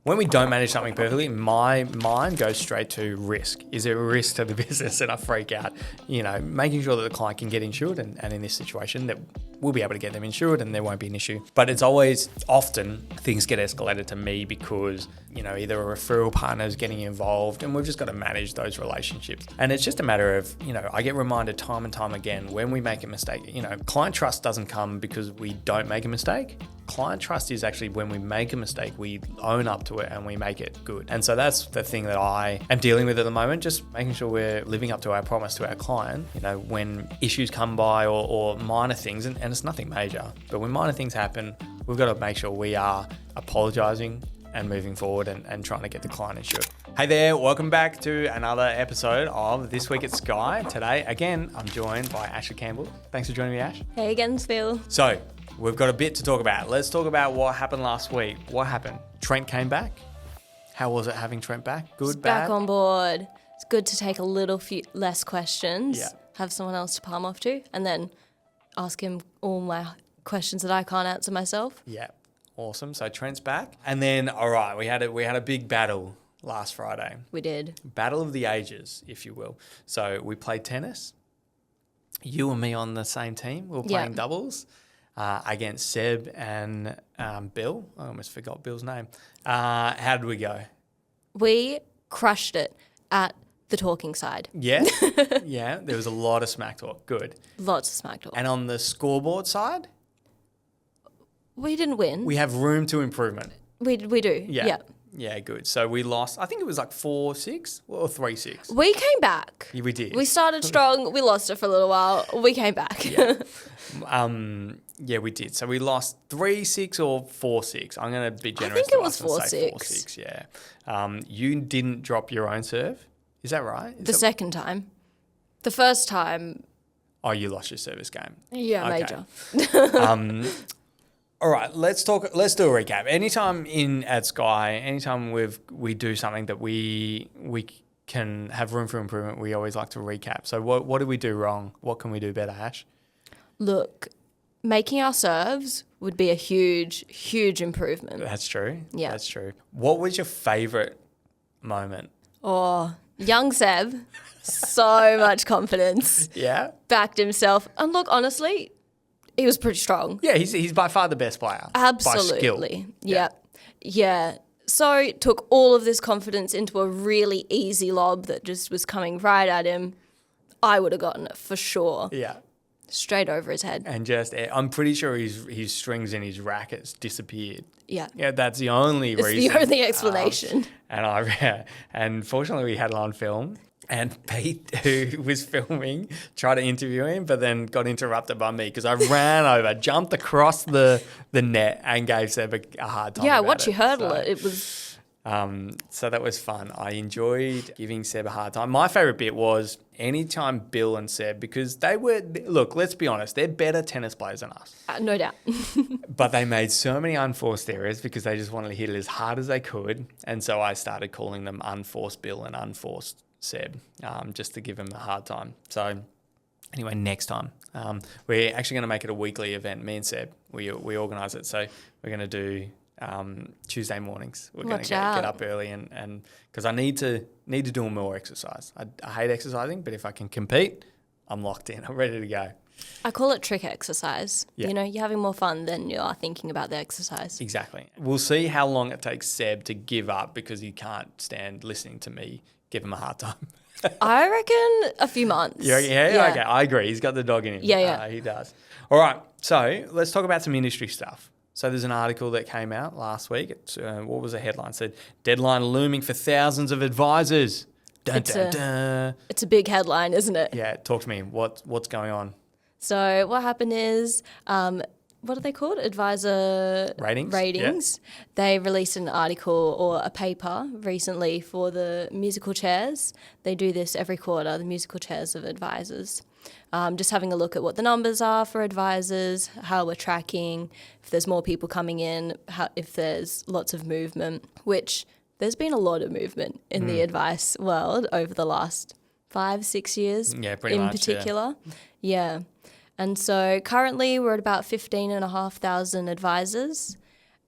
when we don't manage something perfectly, my mind goes straight to risk. Is there a risk to the business? And I freak out, making sure that the client can get insured. And in this situation that we'll be able to get them insured and there won't be an issue. But it's always often things get escalated to me because, either a referral partner is getting involved and we've just got to manage those relationships. And it's just a matter of, I get reminded time and time again when we make a mistake, client trust doesn't come because we don't make a mistake. Client trust is actually when we make a mistake, we own up to it and we make it good. And so that's the thing that I am dealing with at the moment, just making sure we're living up to our promise to our client, when issues come by or minor things, and it's nothing major, but when minor things happen, we've got to make sure we are apologising and moving forward and trying to get the client insured. Hey there, welcome back to another episode of This Week at Skye. Today, again, I'm joined by Ashley Campbell. Thanks for joining me, Ash. Hey again, Phil. So, we've got a bit to talk about. Let's talk about what happened last week. What happened? Trent came back. How was it having Trent back? Good, He's bad? Back on board. It's good to take a little few less questions, Yeah. have someone else to palm off to, and then ask him all my questions that I can't answer myself. Yeah, awesome. So Trent's back. And then, all right, we had a big battle last Friday. We did. Battle of the ages, if you will. So we played tennis. You and me on the same team. We were playing doubles. Against Seb and Bill. I almost forgot Bill's name. How did we go? We crushed it at the talking side. Yeah? Yeah, there was a lot of smack talk. Good. Lots of smack talk. And on the scoreboard side? We didn't win. We have room to improvement. We do. Yeah. Yeah, good. So we lost, I think it was like 4-6 or 3-6. We came back. Yeah, we did. We started strong. We lost it for a little while. We came back. Yeah. Yeah, we did. So we lost 3-6 or 4-6. I'm going to be generous. I think it was 4-6. 4-6, yeah. You didn't drop your own serve. Is that right? Second time. The first time. Oh, you lost your service game. Yeah, Okay. major. All right, let's do a recap. Anytime at Skye, anytime we do something that we can have room for improvement, we always like to recap. So what did we do wrong? What can we do better, Ash? Look, making our serves would be a huge, huge improvement. That's true. Yeah. That's true. What was your favourite moment? Oh, young Seb, so much confidence. Yeah? Backed himself. And look, honestly, he was pretty strong. Yeah, he's by far the best player. Absolutely. By skill. Yeah. So took all of this confidence into a really easy lob that just was coming right at him. I would have gotten it for sure. Yeah. Straight over his head. And I'm pretty sure his strings and his rackets disappeared. Yeah. Yeah, that's the only reason. It's the only explanation. And fortunately we had it on film. And Pete, who was filming, tried to interview him, but then got interrupted by me because I ran over, jumped across the net and gave Seb a hard time. Yeah, about once you hurdle So, it was... So that was fun. I enjoyed giving Seb a hard time. My favourite bit was anytime Bill and Seb, because look, let's be honest, they're better tennis players than us. No doubt. But they made so many unforced errors because they just wanted to hit it as hard as they could. And so I started calling them unforced Bill and unforced Seb, just to give him a hard time. So anyway, next time, we're actually going to make it a weekly event. Me and Seb, we organise it. So we're going to do Tuesday mornings. We're going to get up early and because I need to do more exercise. I hate exercising, but if I can compete, I'm locked in. I'm ready to go. I call it trick exercise. Yeah. You're having more fun than you are thinking about the exercise. Exactly. We'll see how long it takes Seb to give up because he can't stand listening to me give him a hard time. I reckon a few months. Yeah. Okay, I agree. He's got the dog in him. Yeah. He does. All right, so let's talk about some industry stuff. So there's an article that came out last week. What was the headline? It said, deadline looming for ththousands of advisors. Dun, dun, dun. It's a big headline, isn't it? Yeah, talk to me. What's going on? So what happened is, what are they called? Advisor ratings. Yeah. They released an article or a paper recently for the musical chairs. They do this every quarter, the musical chairs of advisors. Just having a look at what the numbers are for advisors, how we're tracking, if there's more people coming in, if there's lots of movement, which there's been a lot of movement in the advice world over the last 5-6 years pretty much, particular. Yeah. And so currently we're at about 15,500 advisors,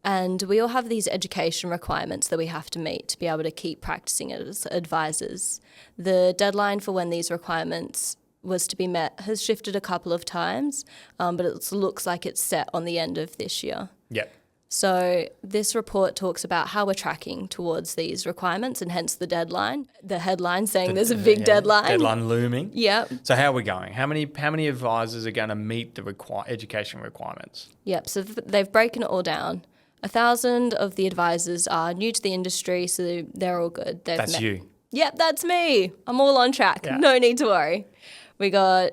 And we all have these education requirements that we have to meet to be able to keep practicing as advisors. The deadline for when these requirements was to be met has shifted a couple of times, but it looks like it's set on the end of this year. Yep. So this report talks about how we're tracking towards these requirements and hence the deadline. The headline saying there's a big deadline. Deadline looming. Yep. So how are we going? How many advisors are going to meet the education requirements? Yep. So they've broken it all down. 1,000 of the advisors are new to the industry, so they're all good. That's you. Yep, that's me. I'm all on track. Yeah. No need to worry. We got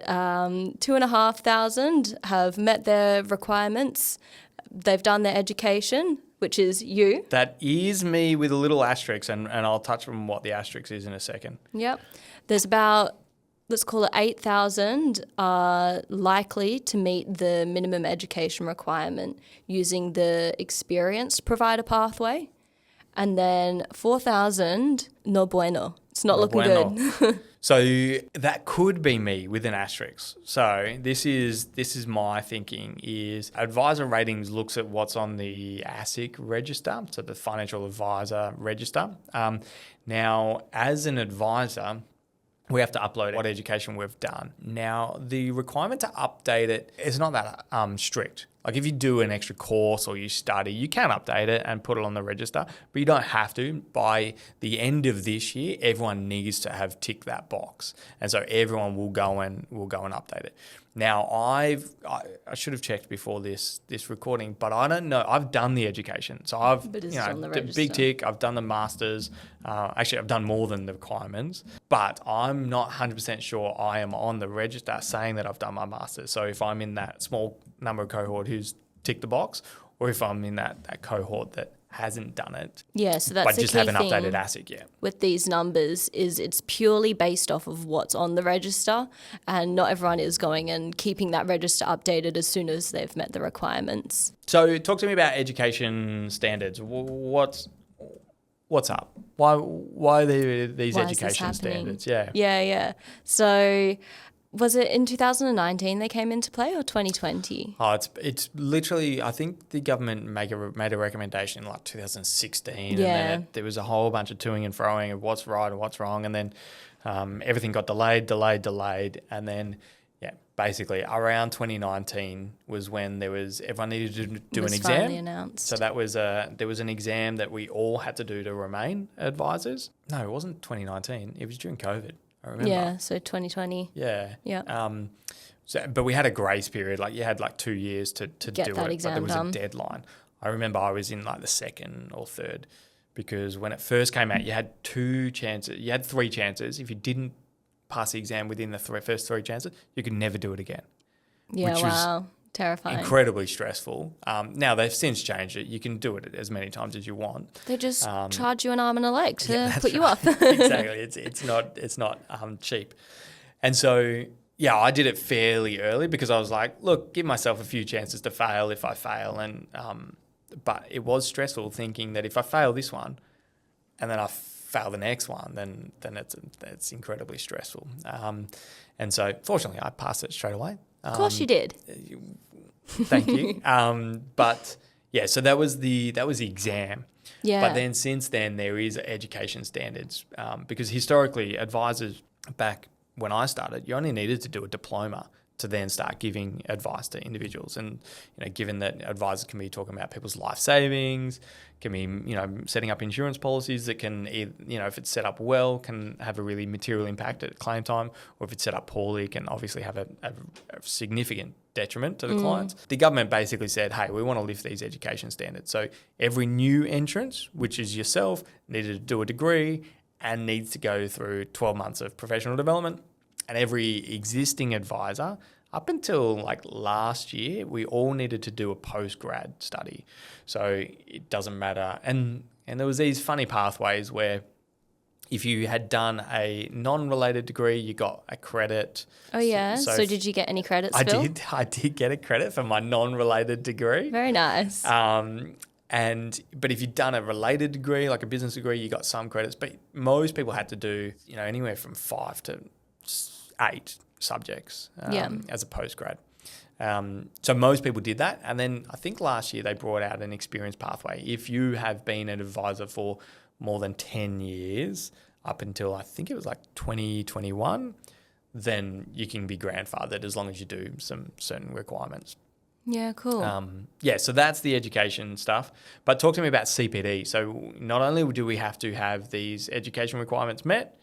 2,500 have met their requirements. They've done their education, which is you. That is me with a little asterisk, and I'll touch on what the asterisk is in a second. Yep. There's about, let's call it 8,000 are likely to meet the minimum education requirement using the experienced provider pathway. And then 4,000, no bueno. It's not looking good. So that could be me with an asterisk. So this is my thinking is advisor ratings looks at what's on the ASIC register, so the Financial Advisor Register. Now, as an advisor, we have to upload what education we've done. Now, the requirement to update it is not that strict. Like if you do an extra course or you study, you can update it and put it on the register, but you don't have to. By the end of this year, everyone needs to have ticked that box. And so everyone will go and update it. Now, I should have checked before this recording, but I don't know. I've done the education. So I've on the register. big tick. I've done the masters. Actually, I've done more than the requirements, but I'm not 100% sure I am on the register saying that I've done my masters. So if I'm in that small number of cohort who's ticked the box, or if I'm in that cohort that hasn't done it, yeah, so that's but the just key haven't thing updated ASIC yet. with these numbers is it's purely based off of what's on the register, and not everyone is going and keeping that register updated as soon as they've met the requirements. So talk to me about education standards. What's up? Why are there these Why is this education happening? standards? Yeah. Yeah. So was it in 2019 they came into play or 2020? Oh, it's literally, I think the government made a recommendation in like 2016, Yeah. and then there was a whole bunch of toing and froing of what's right and what's wrong, and then everything got delayed, and then basically around 2019 was when everyone needed to do an exam. Finally announced. So there was an exam that we all had to do to remain advisors. No, it wasn't 2019. It was during COVID. I remember. Yeah, so 2020. Yeah. Yeah. But we had a grace period. Like you had like 2 years to Get do that it, exam but there was done. a deadline. I remember I was in like the second or third, because when it first came out, you had 2 chances. You had 3 chances. If you didn't pass the exam within the first 3 chances, you could never do it again. Yeah, which was wow. Terrifying. incredibly stressful. Now they've since changed it. You can do it as many times as you want. They just charge you an arm and a leg to put you right. up. Exactly. It's not cheap. And so I did it fairly early because I was like, look, give myself a few chances to fail if I fail. And but it was stressful thinking that if I fail this one, and then I fail the next one, then it's incredibly stressful. And so fortunately, I passed it straight away. Of course you did. Thank you. But yeah, so that was the exam. Yeah. But then since then there is education standards, because historically advisors back when I started, you only needed to do a diploma to then start giving advice to individuals. And given that advisors can be talking about people's life savings, can be setting up insurance policies that can if it's set up well, can have a really material impact at claim time, or if it's set up poorly, can obviously have a significant detriment to the clients. The government basically said, hey, we want to lift these education standards. So every new entrant, which is yourself, needed to do a degree and needs to go through 12 months of professional development. And every existing advisor, up until like last year, we all needed to do a post-grad study. So it doesn't matter. And there was these funny pathways where if you had done a non-related degree, you got a credit. Oh, yeah. So did you get any credits, Phil? I did get a credit for my non-related degree. Very nice. But if you'd done a related degree, like a business degree, you got some credits. But most people had to do, anywhere from 5 to 8 subjects as a postgrad. So most people did that. And then I think last year they brought out an experience pathway. If you have been an advisor for more than 10 years, up until I think it was like 2021, then you can be grandfathered as long as you do some certain requirements. Yeah, cool. So that's the education stuff. But talk to me about CPD. So not only do we have to have these education requirements met,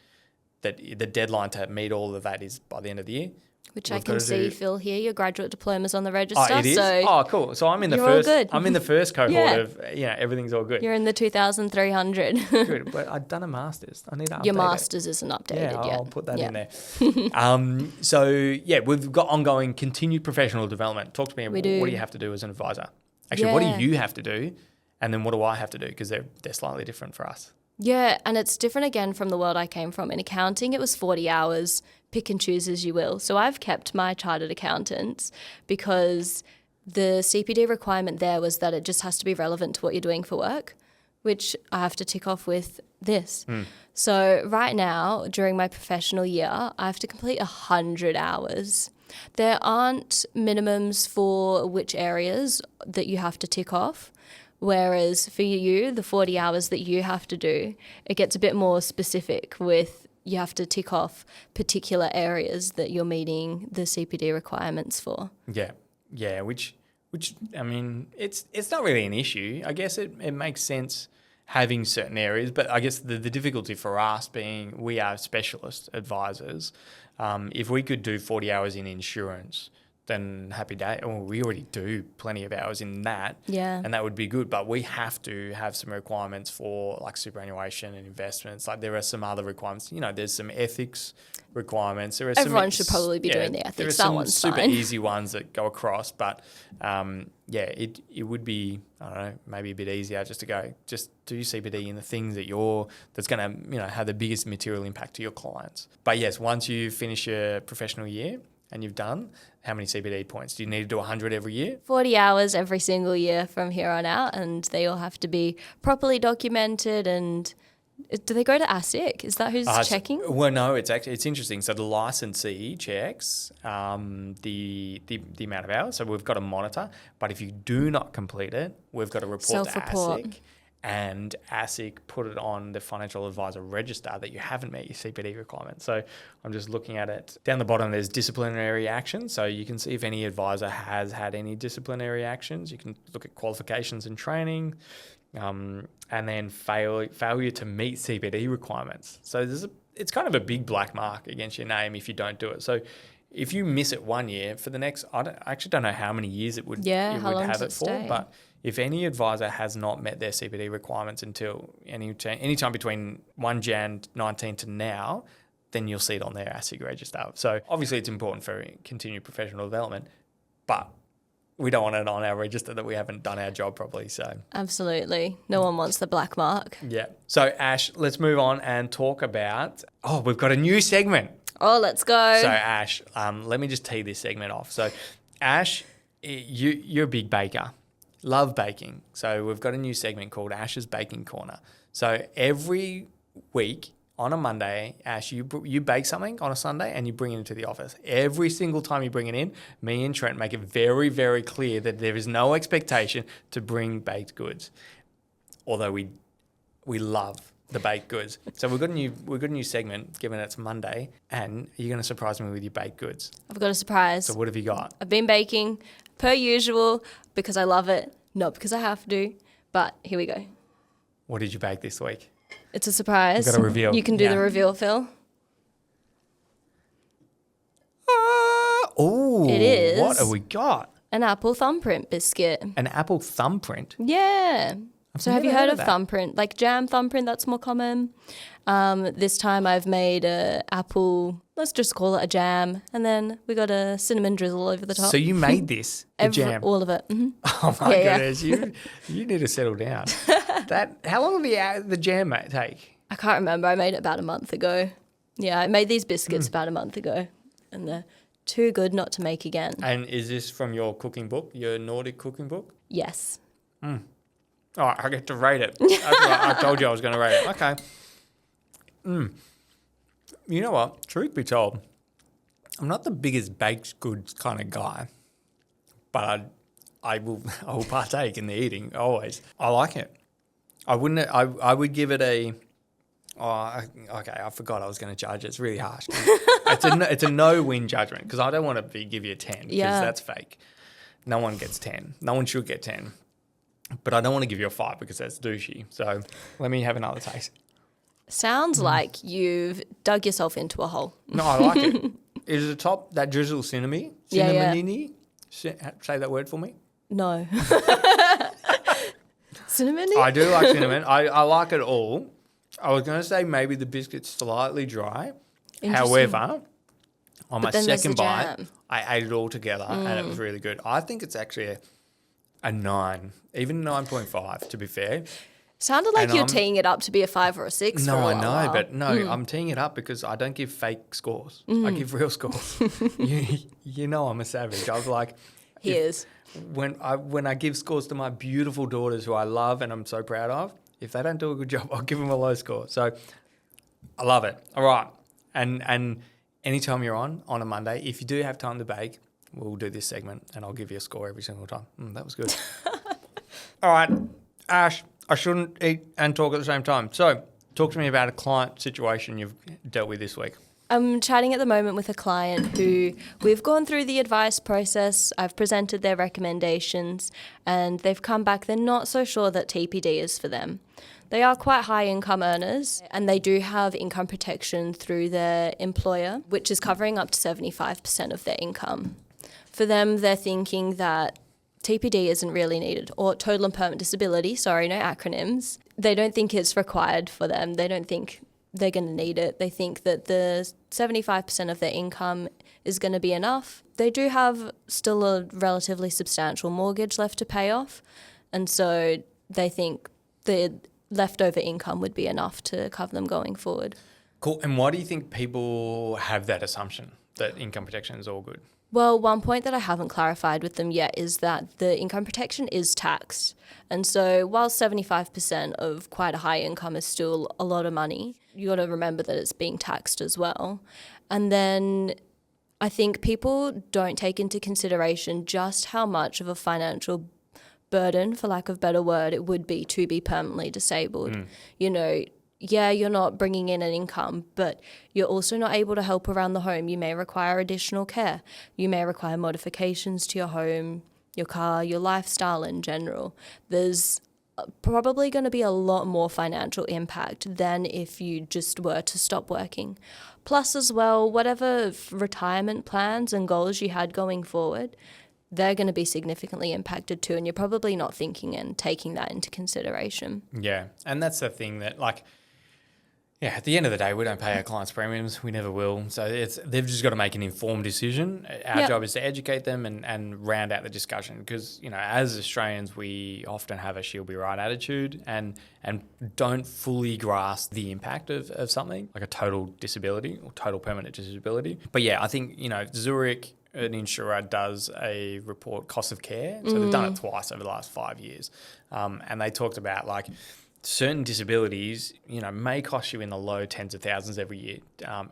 that the deadline to meet all of that is by the end of the year. Which I can see, Phil, here. Your graduate diploma's on the register. Oh, it is? So Cool. So I'm in the you're all first. good. I'm in the first cohort Yeah. of everything's all good. You're in the 2,300. Good, but I've done a master's. I need to update Your it. master's isn't updated Yeah, yet. I'll put that in there. We've got ongoing continued professional development. Talk to me. We do. What do you have to do as an advisor? Actually, what Yeah. do you have to do? And then what do I have to do? Because they're slightly different for us. Yeah, and it's different again from the world I came from. In accounting, it was 40 hours, pick and choose as you will. So I've kept my chartered accountants because the CPD requirement there was that it just has to be relevant to what you're doing for work, which I have to tick off with this. So right now, during my professional year, I have to complete 100 hours. There aren't minimums for which areas that you have to tick off. Whereas for you, the 40 hours that you have to do, it gets a bit more specific with you have to tick off particular areas that you're meeting the CPD requirements for. Yeah, which I mean, it's not really an issue. I guess it makes sense having certain areas, but I guess the difficulty for us being we are specialist advisors, if we could do 40 hours in insurance, then happy day. Well, we already do plenty of hours in that. Yeah. And that would be good. But we have to have some requirements for like superannuation and investments. Like there are some other requirements. There's some ethics requirements. There are Everyone should probably be doing the ethics. There are that some one's super fine. easy ones that go across. But it would be, I don't know, maybe a bit easier just to go, just do CPD in the things that's going to, have the biggest material impact to your clients. But yes, once you finish your professional year, and you've done, how many CPD points? Do you need to do 100 every year? 40 hours every single year from here on out, and they all have to be properly documented. And do they go to ASIC? Is that who's checking? Well, no, it's interesting. So the licensee checks the amount of hours. So we've got to monitor. But if you do not complete it, we've got to report to ASIC. And ASIC put it on the financial advisor register that you haven't met your CPD requirements. So I'm just looking at it. Down the bottom, there's disciplinary action. So you can see if any advisor has had any disciplinary actions. You can look at qualifications and training, and then failure to meet CPD requirements. So it's kind of a big black mark against your name if you don't do it. So if you miss it 1 year, for the next, I actually don't know how many years it would have it for, stay? But if any advisor has not met their CPD requirements until any time between 1 Jan 19 to now, then you'll see it on their ASIC register. So obviously it's important for continued professional development, but we don't want it on our register that we haven't done our job properly. So Absolutely. No one wants the black mark. Yeah. So Ash, let's move on and talk about, we've got a new segment. Oh, let's go. So Ash, let me just tee this segment off. So Ash, you're a big baker. Love baking. So we've got a new segment called Ash's Baking Corner. So every week on a Monday, Ash, you bake something on a Sunday and you bring it into the office. Every single time you bring it in, me and Trent make it very, very clear that there is no expectation to bring baked goods, although we love the baked goods. So we've got a new segment, given it's Monday, and you're going to surprise me with your baked goods. I've got a surprise. So what have you got? I've been baking per usual because I love it, not because I have to, but here we go. What did you bake this week? It's a surprise. You've got a reveal. You can do the reveal, Phil. Oh, It is. What have we got? An apple thumbprint biscuit. An apple thumbprint. Yeah. So have you never heard heard of of that. thumbprint? Like jam thumbprint, that's more common. This time I've made a apple, let's just call it a jam, and then we got a cinnamon drizzle over the top. So you made this, the jam. All of it. Mm-hmm. Oh my Yeah, goodness, you need to settle down. How long did the jam take? I can't remember. I made it about a month ago. Yeah, I made these biscuits about a month ago, and they're too good not to make again. And is this from your cooking book, your Nordic cooking book? Yes. All right, I get to rate it. I told you I was going to rate it. Okay. You know what? Truth be told, I'm not the biggest baked goods kind of guy. but I will partake in the eating always. I like it. I wouldn't. I would give it a. Oh, okay. I forgot I was going to judge it. It's really harsh. It's a no-win judgment because I don't want to give you a 10 because that's fake. No one gets 10. No one should get 10. But I don't want to give you a 5 because that's douchey. So let me have another taste. Sounds like you've dug yourself into a hole. No, I like it. Is the top that drizzle cinnamon? Cinnamon-y? Say that word for me. No. Cinnamon? I do like cinnamon. I like it all. I was going to say maybe the biscuit's slightly dry. However, on my second bite, I ate it all together and it was really good. I think it's actually a 9, even 9.5 to be fair. Sounded like you're teeing it up to be a 5 or a 6. No, for a I know, while. but no, I'm teeing it up because I don't give fake scores. I give real scores. you know I'm a savage. I was like... He is. When I give scores to my beautiful daughters who I love and I'm so proud of, if they don't do a good job, I'll give them a low score. So I love it. All right. And anytime you're on a Monday, if you do have time to bake, we'll do this segment and I'll give you a score every single time. That was good. All right, Ash, I shouldn't eat and talk at the same time. So talk to me about a client situation you've dealt with this week. I'm chatting at the moment with a client who we've gone through the advice process. I've presented their recommendations and they've come back. They're not so sure that TPD is for them. They are quite high income earners and they do have income protection through their employer, which is covering up to 75% of their income. For them, they're thinking that TPD isn't really needed, or total and permanent disability, sorry, no acronyms. They don't think it's required for them. They don't think they're going to need it. They think that the 75% of their income is going to be enough. They do have still a relatively substantial mortgage left to pay off, and so they think the leftover income would be enough to cover them going forward. Cool. And why do you think people have that assumption that income protection is all good? Well, one point that I haven't clarified with them yet is that the income protection is taxed. And so while 75% of quite a high income is still a lot of money, you got to remember that it's being taxed as well. And then I think people don't take into consideration just how much of a financial burden, for lack of a better word, it would be to be permanently disabled. You know, yeah, you're not bringing in an income, but you're also not able to help around the home. You may require additional care. You may require modifications to your home, your car, your lifestyle in general. There's probably going to be a lot more financial impact than if you just were to stop working. Plus as well, whatever retirement plans and goals you had going forward, they're going to be significantly impacted too, and you're probably not thinking and taking that into consideration. Yeah, and that's the thing that, like, yeah, at the end of the day, we don't pay our clients premiums. We never will. So they've just got to make an informed decision. Our job is to educate them and round out the discussion because, you know, as Australians, we often have a she'll be right attitude and don't fully grasp the impact of something like a total disability or total permanent disability. But yeah, I think, you know, Zurich, an insurer, does a report, cost of care. So they've done it twice over the last 5 years. And they talked about, like, certain disabilities, you know, may cost you in the low tens of thousands every year,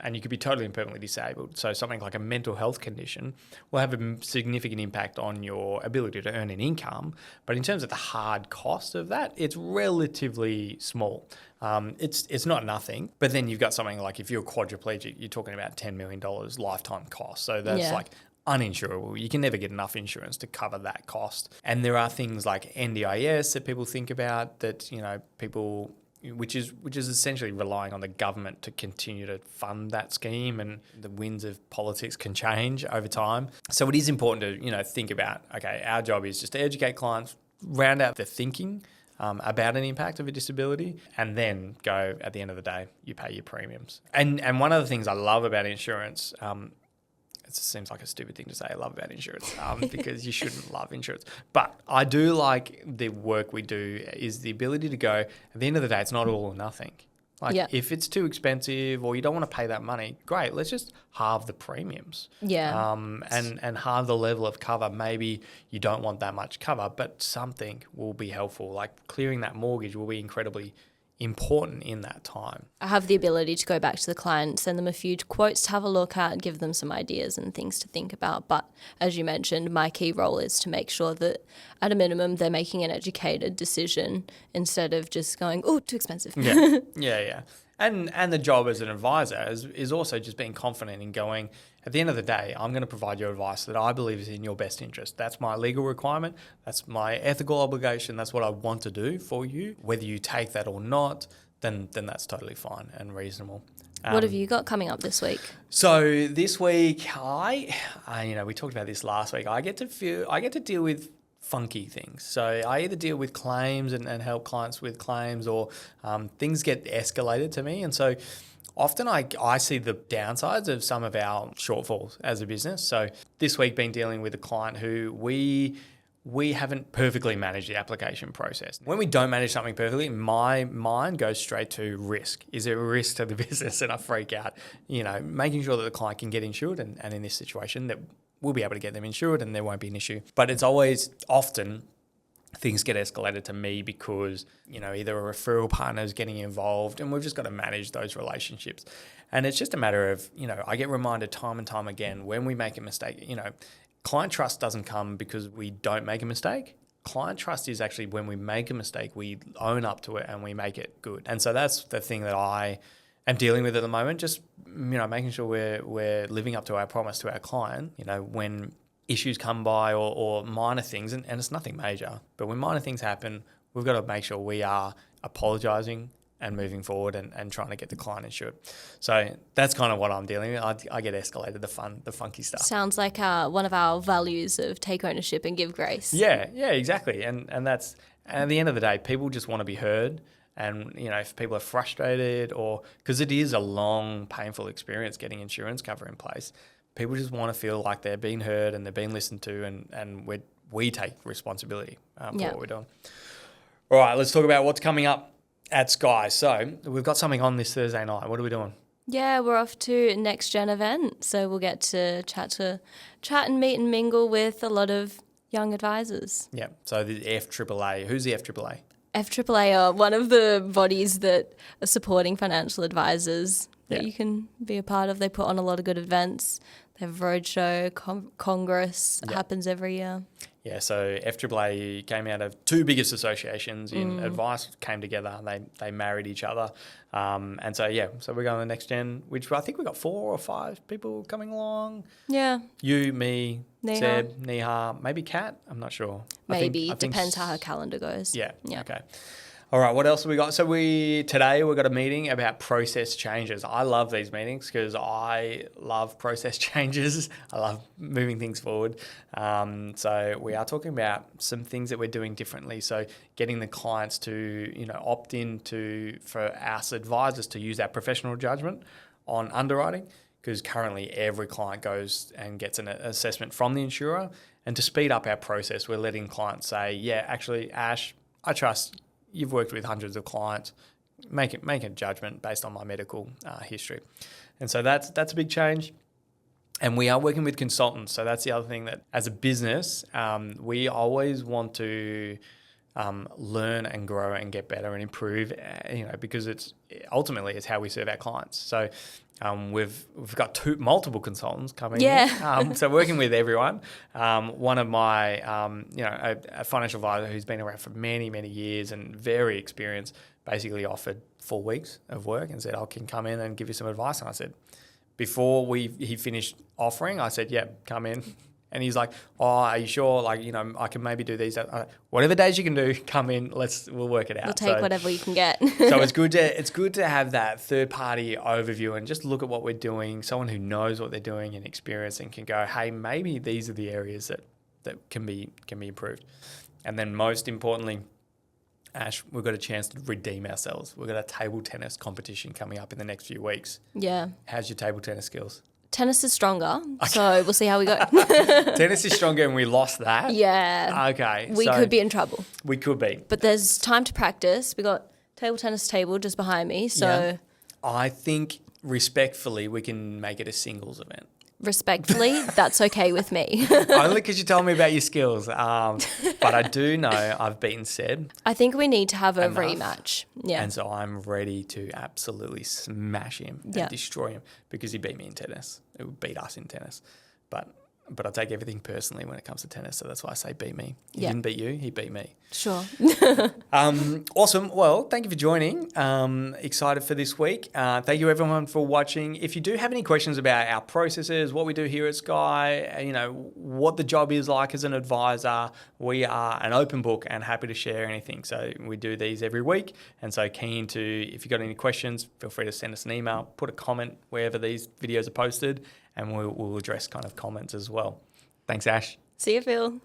and you could be totally and permanently disabled. So something like a mental health condition will have a significant impact on your ability to earn an income. But in terms of the hard cost of that, it's relatively small. It's not nothing. But then you've got something like if you're quadriplegic, you're talking about $10 million lifetime cost. So that's like uninsurable. You can never get enough insurance to cover that cost. And there are things like NDIS that people think about that, you know, people, which is essentially relying on the government to continue to fund that scheme, and the winds of politics can change over time. So it is important to, you know, think about, okay, our job is just to educate clients, round out the thinking about an impact of a disability, and then go, at the end of the day, you pay your premiums. And one of the things I love about insurance, it seems like a stupid thing to say, I love about insurance, because you shouldn't love insurance. But I do like the work we do is the ability to go, at the end of the day, it's not all or nothing. Like if it's too expensive or you don't want to pay that money, great, let's just halve the premiums. And halve the level of cover. Maybe you don't want that much cover, but something will be helpful. Like clearing that mortgage will be incredibly important in that time. I have the ability to go back to the client, send them a few quotes to have a look at, give them some ideas and things to think about. But as you mentioned, my key role is to make sure that at a minimum they're making an educated decision instead of just going, oh, too expensive. Yeah. And the job as an advisor is also just being confident in going, at the end of the day, I'm going to provide you advice that I believe is in your best interest. That's my legal requirement. That's my ethical obligation. That's what I want to do for you. Whether you take that or not, then that's totally fine and reasonable. What have you got coming up this week? So this week, I we talked about this last week. I get to deal with funky things. So I either deal with claims and help clients with claims, or things get escalated to me. And so often I see the downsides of some of our shortfalls as a business. So this week been dealing with a client who we haven't perfectly managed the application process. When we don't manage something perfectly, my mind goes straight to risk. Is there a risk to the business? And I freak out, making sure that the client can get insured, and in this situation that we'll be able to get them insured and there won't be an issue. But it's always often things get escalated to me because, either a referral partner is getting involved and we've just got to manage those relationships. And it's just a matter of, I get reminded time and time again when we make a mistake, client trust doesn't come because we don't make a mistake. Client trust is actually when we make a mistake, we own up to it and we make it good. And so that's the thing that I am dealing with at the moment, just, making sure we're living up to our promise to our client, when issues come by or minor things, and it's nothing major, but when minor things happen, we've got to make sure we are apologising and moving forward and trying to get the client insured. So that's kind of what I'm dealing with. I get escalated the funky stuff. Sounds like one of our values of take ownership and give grace. Yeah, exactly. And that's, and at the end of the day, people just want to be heard. And, if people are frustrated because it is a long, painful experience getting insurance cover in place, people just want to feel like they're being heard and they're being listened to, and we take responsibility for what we're doing. All right, let's talk about what's coming up at Skye. So we've got something on this Thursday night. What are we doing? Yeah, we're off to Next Gen event. So we'll get to chat and meet and mingle with a lot of young advisors. Yeah, so the FAAA. Who's the FAAA? FAAA are one of the bodies that are supporting financial advisors that you can be a part of. They put on a lot of good events. They have a roadshow, Congress, happens every year. Yeah, so FAAA came out of two biggest associations in advice, came together, they married each other. And so we're going to the Next Gen, which I think we've got 4 or 5 people coming along. Yeah. You, me, Neha. Seb, Neha, maybe Kat, I'm not sure. Maybe, it depends how her calendar goes. Yeah, okay. All right, what else have we got? So today we've got a meeting about process changes. I love these meetings because I love process changes. I love moving things forward. So we are talking about some things that we're doing differently. So getting the clients to, opt in for us advisors to use our professional judgment on underwriting, because currently every client goes and gets an assessment from the insurer. And to speed up our process, we're letting clients say, yeah, actually, Ash, I trust you've worked with hundreds of clients, make a judgment based on my medical history. And so that's a big change. And we are working with consultants. So that's the other thing, that as a business, we always want to learn and grow and get better and improve, because it's how we serve our clients. So we've got multiple consultants coming in. So working with everyone. One of my, a financial advisor who's been around for many, many years and very experienced, basically offered 4 weeks of work and said, I can come in and give you some advice. And I said, before he finished offering, I said, yeah, come in. And he's like, oh, are you sure? I can maybe do these. Whatever days you can do, come in. We'll work it out. We'll take whatever you can get. So it's good to have that third party overview and just look at what we're doing. Someone who knows what they're doing and experiencing can go, hey, maybe these are the areas that can be improved. And then most importantly, Ash, we've got a chance to redeem ourselves. We've got a table tennis competition coming up in the next few weeks. Yeah. How's your table tennis skills? Tennis is stronger, so we'll see how we go. Tennis is stronger and we lost that? Yeah. Okay. We could be in trouble. We could be. But there's time to practice. We got table tennis table just behind me, so... Yeah. I think, respectfully, we can make it a singles event. respectfully, that's okay with me. Only because you told me about your skills. But I do know I've beaten Seb. I think we need to have a Enough. rematch. Yeah. And so I'm ready to absolutely smash him and Yeah. destroy him because he beat me in tennis. It would beat us in tennis. But I take everything personally when it comes to tennis. So that's why I say beat me. He Yeah. didn't beat you, he beat me. Sure. Awesome. Well, thank you for joining. Excited for this week. Thank you everyone for watching. If you do have any questions about our processes, what we do here at Skye, what the job is like as an advisor, we are an open book and happy to share anything. So we do these every week. And so keen to, if you've got any questions, feel free to send us an email, put a comment wherever these videos are posted, and we'll address kind of comments as well. Thanks, Ash. See you, Phil.